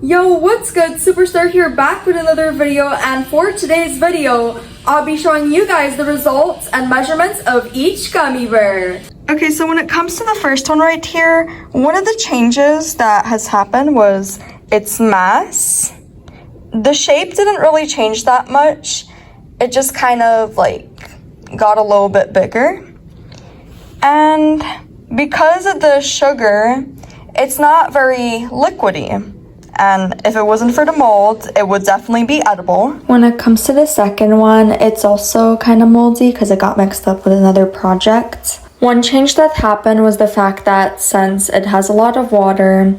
Yo, what's good? Superstar here, back with another video, and for today's video, I'll be showing you guys the results and measurements of each gummy bear. Okay, so when it comes to the first one right here, one of the changes that has happened was its mass. The shape didn't really change that much. It just kind of like got a little bit bigger. And because of the sugar, it's not very liquidy. And if it wasn't for the mold, it would definitely be edible. When it comes to the second one, it's also kind of moldy because it got mixed up with another project. One change that happened was the fact that since it has a lot of water,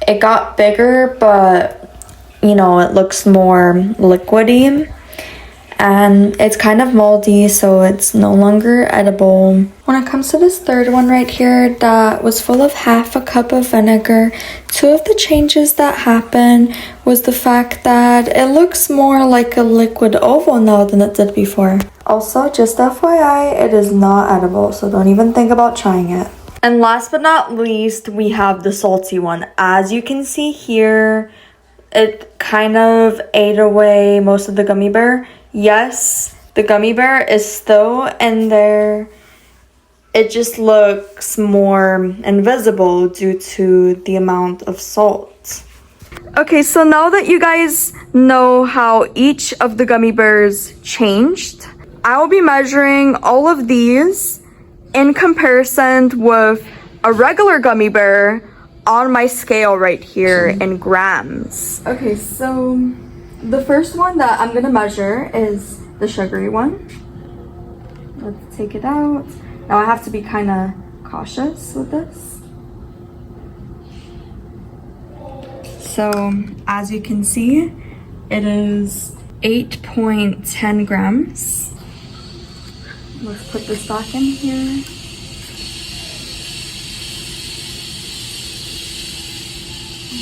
it got bigger, but you know, it looks more liquidy. And it's kind of moldy, so it's no longer edible. When it comes to this third one right here that was full of half a cup of vinegar, two of the changes that happened was the fact that it looks more like a liquid oval now than it did before. Also, just FYI, it is not edible, so don't even think about trying it. And last but not least, we have the salty one. As you can see here, it kind of ate away most of the gummy bear. Yes, the gummy bear is still in there. It just looks more invisible due to the amount of salt. Okay, so now that you guys know how each of the gummy bears changed, I will be measuring all of these in comparison with a regular gummy bear on my scale right here in grams. Okay, so the first one that I'm gonna measure is the sugary one. Let's take it out. Now I have to be kind of cautious with this. So as you can see, it is 8.10 grams. Let's put this back in here.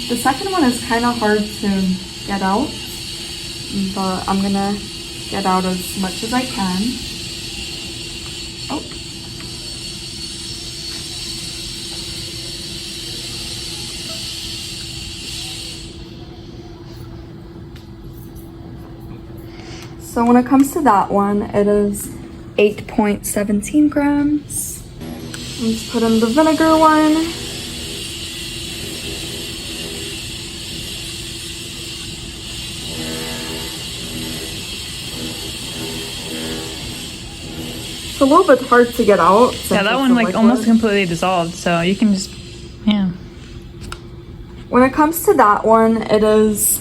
The second one is kind of hard to get out, but I'm gonna get out as much as I can. Oh. So when it comes to that one, it is 8.17 grams. Let's put in the vinegar one. It's a little bit hard to get out. Yeah, that one like almost completely dissolved, so you can just, yeah. When it comes to that one, it is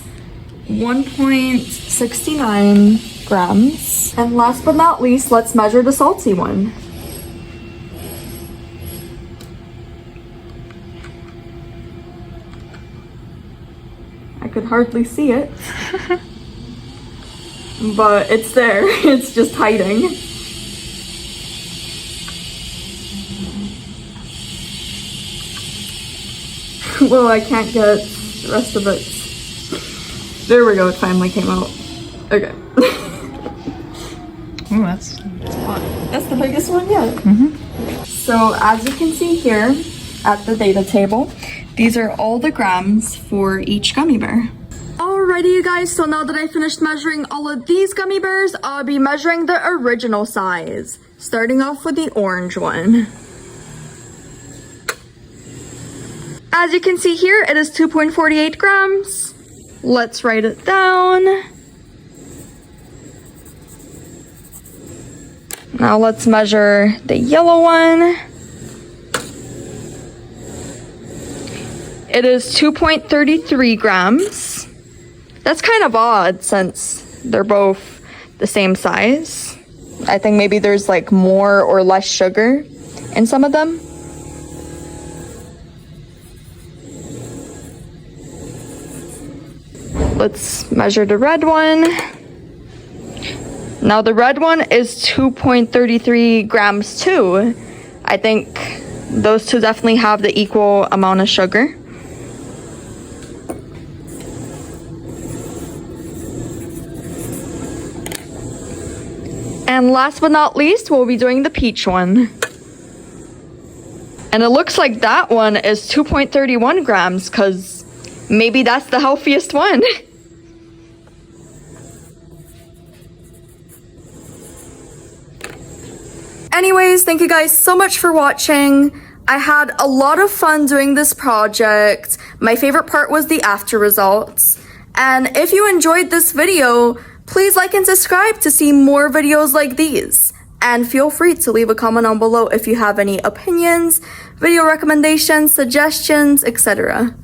1.69 grams. And last but not least, let's measure the salty one. I could hardly see it. But it's there. It's just hiding. Well, I can't get the rest of it. There we go, it finally came out. Okay. Ooh, that's a lot. That's the biggest one yet. So as you can see here at the data table, these are all the grams for each gummy bear. Alrighty, you guys, so now that I finished measuring all of these gummy bears, I'll be measuring the original size, starting off with the orange one. As you can see here, it is 2.48 grams. Let's write it down. Now let's measure the yellow one. It is 2.33 grams. That's kind of odd since they're both the same size. I think maybe there's like more or less sugar in some of them. Let's measure the red one. Now the red one is 2.33 grams too. I think those two definitely have the equal amount of sugar. And last but not least, we'll be doing the peach one. And it looks like that one is 2.31 grams because maybe that's the healthiest one. Anyways, thank you guys so much for watching. I had a lot of fun doing this project. My favorite part was the after results. And if you enjoyed this video, please like and subscribe to see more videos like these. And feel free to leave a comment down below if you have any opinions, video recommendations, suggestions, etc.